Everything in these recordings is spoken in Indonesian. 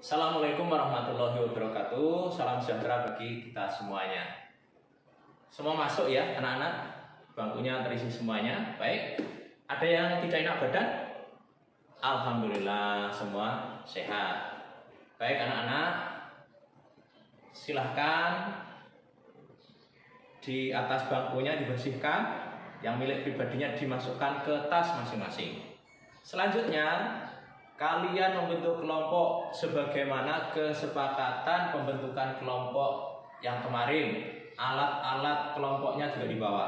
Assalamualaikum warahmatullahi wabarakatuh. Salam sejahtera bagi kita semuanya. Semua masuk ya anak-anak. Bangkunya terisi semuanya. Baik. Ada yang tidak enak badan? Alhamdulillah semua sehat. Baik anak-anak. Silahkan di atas bangkunya dibersihkan. Yang milik pribadinya dimasukkan ke tas masing-masing. Selanjutnya kalian membentuk kelompok sebagaimana kesepakatan pembentukan kelompok yang kemarin. Alat-alat kelompoknya juga dibawa.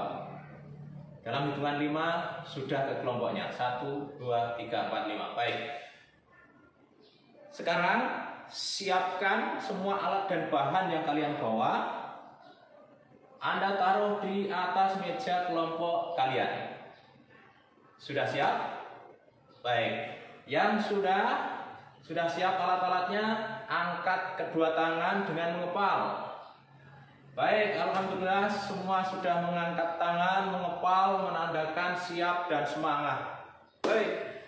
Dalam hitungan 5 sudah ke kelompoknya. 1, 2, 3, 4, 5. Baik. Sekarang siapkan semua alat dan bahan yang kalian bawa. Anda taruh di atas meja kelompok kalian. Sudah siap? Baik. Yang sudah siap alat-alatnya, angkat kedua tangan dengan mengepal. Baik, alhamdulillah semua sudah mengangkat tangan, mengepal, menandakan siap dan semangat. Baik,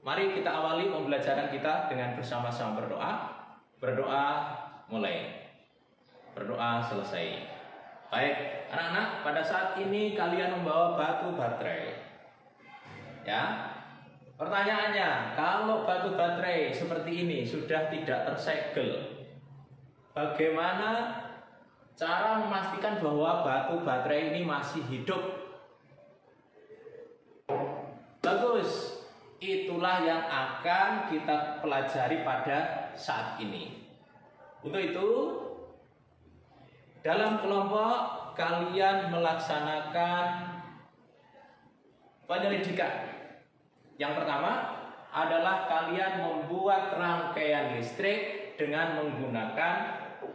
mari kita awali pembelajaran kita dengan bersama-sama berdoa. Berdoa mulai, berdoa selesai. Baik, anak-anak, pada saat ini kalian membawa batu baterai. Ya. Pertanyaannya, kalau batu baterai seperti ini sudah tidak tersegel, bagaimana cara memastikan bahwa batu baterai ini masih hidup? Bagus, itulah yang akan kita pelajari pada saat ini. Untuk itu, dalam kelompok kalian melaksanakan penyelidikan. Yang pertama adalah kalian membuat rangkaian listrik dengan menggunakan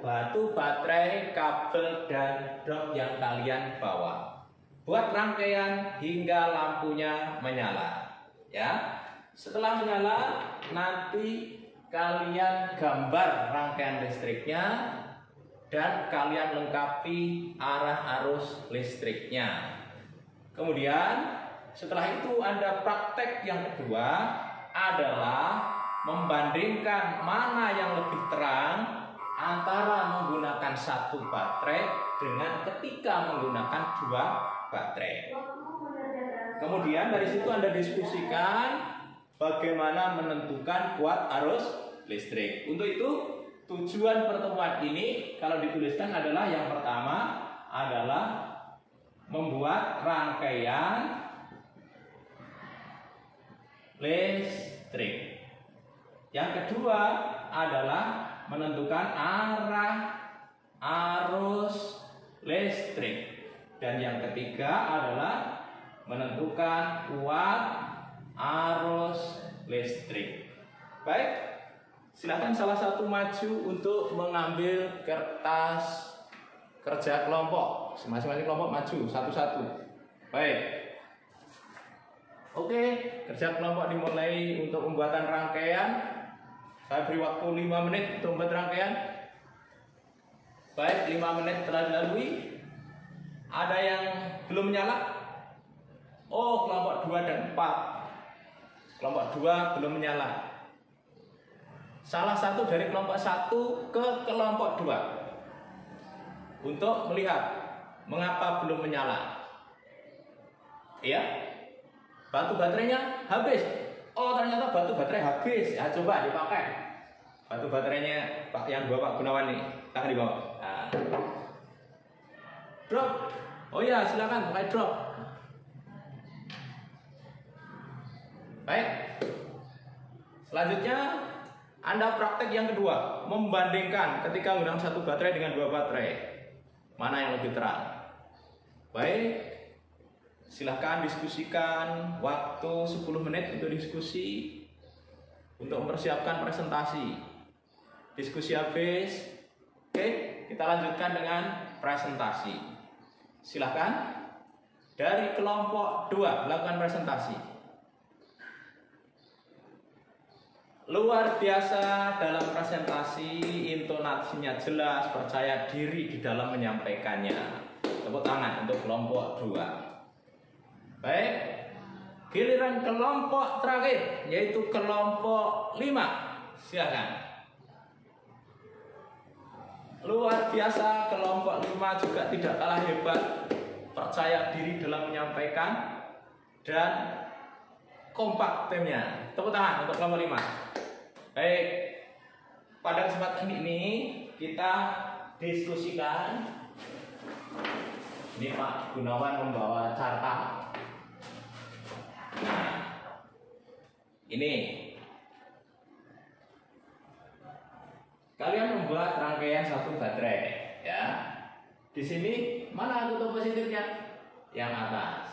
batu baterai, kabel, dan drum yang kalian bawa. Buat rangkaian hingga lampunya menyala. Ya. Setelah menyala, nanti kalian gambar rangkaian listriknya dan kalian lengkapi arah arus listriknya. Kemudian setelah itu Anda praktek yang kedua adalah membandingkan mana yang lebih terang antara menggunakan satu baterai dengan ketika menggunakan dua baterai. Kemudian dari situ Anda diskusikan bagaimana menentukan kuat arus listrik. Untuk itu tujuan pertemuan ini kalau dituliskan adalah yang pertama adalah membuat rangkaian listrik. Yang kedua adalah menentukan arah arus listrik. Dan yang ketiga adalah menentukan kuat arus listrik. Baik, silakan salah satu maju untuk mengambil kertas kerja kelompok. Masing-masing kelompok maju satu-satu. Baik. Oke, kerja kelompok dimulai untuk pembuatan rangkaian. Saya beri waktu 5 menit untuk membuat rangkaian. Baik, 5 menit telah dilalui. Ada yang belum menyala? Oh, kelompok 2 dan 4. Kelompok 2 belum menyala. Salah satu dari kelompok 1 ke kelompok 2 untuk melihat mengapa belum menyala. Iya? Batu baterainya habis. Oh, ternyata batu baterai habis. Ya, coba dipakai. Batu baterainya Pak yang bawa Pak Gunawan nih. Tangan di bawah. Nah. Drop. Oh iya, silakan pakai drop. Baik. Selanjutnya Anda praktek yang kedua, membandingkan ketika menggunakan satu baterai dengan dua baterai. Mana yang lebih terang? Baik. Silahkan diskusikan, waktu 10 menit untuk diskusi, untuk mempersiapkan presentasi. Diskusi habis, oke, kita lanjutkan dengan presentasi. Silahkan, dari kelompok 2 lakukan presentasi. Luar biasa dalam presentasi, intonasinya jelas, percaya diri di dalam menyampaikannya. Tepuk tangan untuk kelompok 2. Baik, giliran kelompok terakhir yaitu kelompok 5. Silakan. Luar biasa, kelompok 5 juga tidak kalah hebat, percaya diri dalam menyampaikan dan kompak timnya. Tepuk tangan untuk kelompok 5. Baik, pada kesempatan ini kita diskusikan. Ini Pak Gunawan membawa carta. Nah, ini kalian membuat rangkaian satu baterai, ya. Di sini mana kutub positifnya? Yang atas.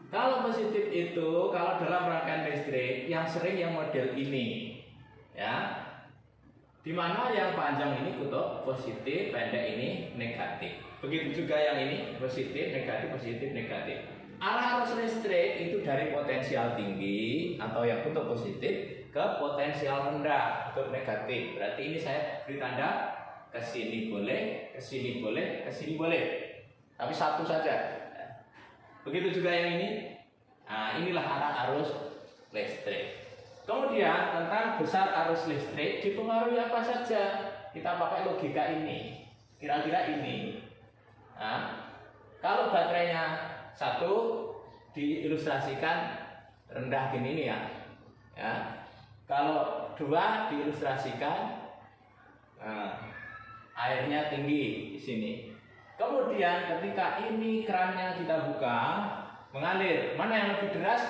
Kalau positif itu, kalau dalam rangkaian listrik yang sering yang model ini, ya. Di mana yang panjang ini kutub positif, pendek ini negatif. Begitu juga yang ini positif, negatif. Arah arus listrik itu dari potensial tinggi atau yang kutub positif ke potensial rendah, kutub negatif. Berarti ini saya beri tanda ke sini boleh, ke sini boleh, ke sini boleh. Tapi satu saja. Begitu juga yang ini. Nah, inilah arah arus listrik. Kemudian tentang besar arus listrik dipengaruhi apa saja? Kita pakai logika ini. Kira-kira ini. Nah, kalau baterainya satu diilustrasikan rendah gini nih ya. Ya. Kalau 2 diilustrasikan airnya tinggi di sini. Kemudian ketika ini kerannya kita buka mengalir, mana yang lebih deras?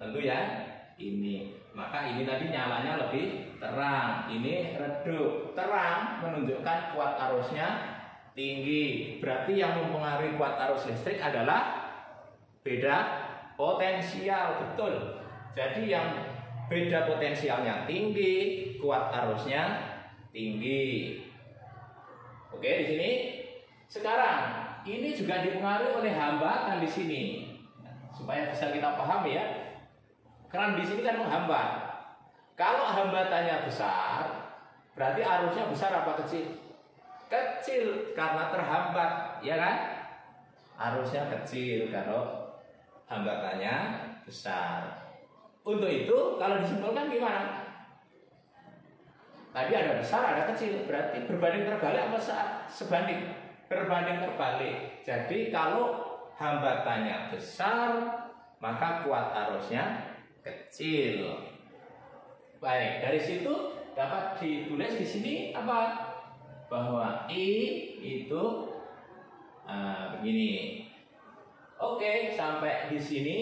Tentu ya ini. Maka ini tadi nyalanya lebih terang, ini redup. Terang menunjukkan kuat arusnya tinggi. Berarti yang mempengaruhi kuat arus listrik adalah beda potensial, betul. Jadi yang beda potensialnya tinggi, kuat arusnya tinggi. Oke, di sini. Sekarang ini juga dipengaruhi oleh hambatan di sini. Supaya bisa kita pahami ya. Keran di sini kan menghambat. Kalau hambatannya besar, berarti arusnya besar apa kecil? Kecil karena terhambat, ya kan? Arusnya kecil kalau hambatannya besar. Untuk itu kalau disimpulkan gimana? Tadi ada besar, ada kecil, berarti berbanding terbalik apa sebanding? Berbanding terbalik. Jadi kalau hambatannya besar, maka kuat arusnya kecil. Baik, dari situ dapat ditulis di sini apa? Bahwa I itu begini. Oke, sampai di sini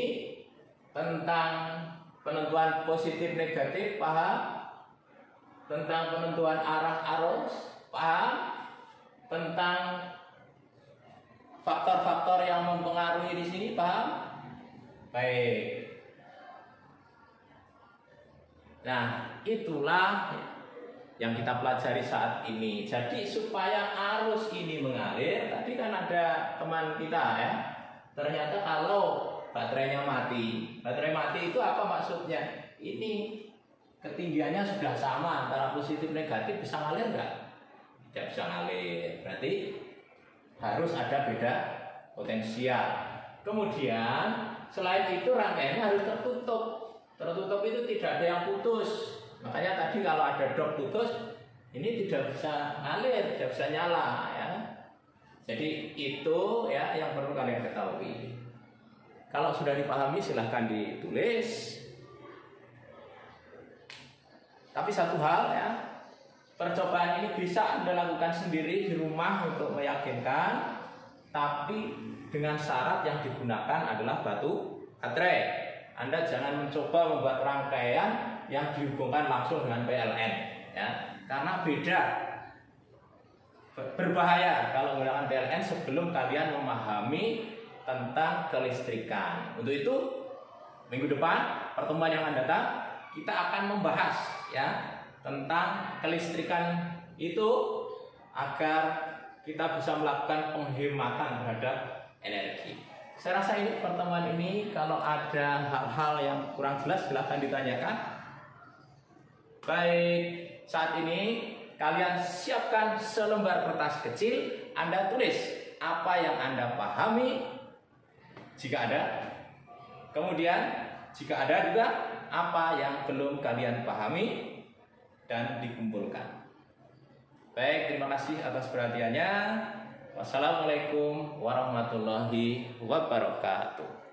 tentang penentuan positif negatif paham? Tentang penentuan arah arus paham? Tentang faktor-faktor yang mempengaruhi di sini paham? Baik. Nah, itulah yang kita pelajari saat ini. Jadi supaya arus ini mengalir, tadi kan ada teman kita ya. Ternyata kalau baterainya mati, baterai mati itu apa maksudnya? Ini ketinggiannya sudah sama antara positif negatif, bisa ngalir nggak? Tidak bisa ngalir. Berarti harus ada beda potensial. Kemudian selain itu rangkaiannya harus tertutup. Tertutup itu tidak ada yang putus. Makanya tadi kalau ada dok putus, ini tidak bisa ngalir, tidak bisa nyala ya. Jadi itu ya yang perlu kalian ketahui. Kalau sudah dipahami silahkan ditulis. Tapi satu hal ya, percobaan ini bisa Anda lakukan sendiri di rumah untuk meyakinkan, tapi dengan syarat yang digunakan adalah batu baterai. Anda jangan mencoba membuat rangkaian yang dihubungkan langsung dengan PLN, ya, karena beda, berbahaya kalau menggunakan PLN sebelum kalian memahami tentang kelistrikan. Untuk itu, minggu depan pertemuan yang akan datang kita akan membahas ya tentang kelistrikan itu agar kita bisa melakukan penghematan terhadap energi. Saya rasa ini pertemuan ini kalau ada hal-hal yang kurang jelas silahkan ditanyakan. Baik, saat ini kalian siapkan selembar kertas kecil, Anda tulis apa yang Anda pahami jika ada. Kemudian jika ada juga apa yang belum kalian pahami dan dikumpulkan. Baik, terima kasih atas perhatiannya. Wassalamualaikum warahmatullahi wabarakatuh.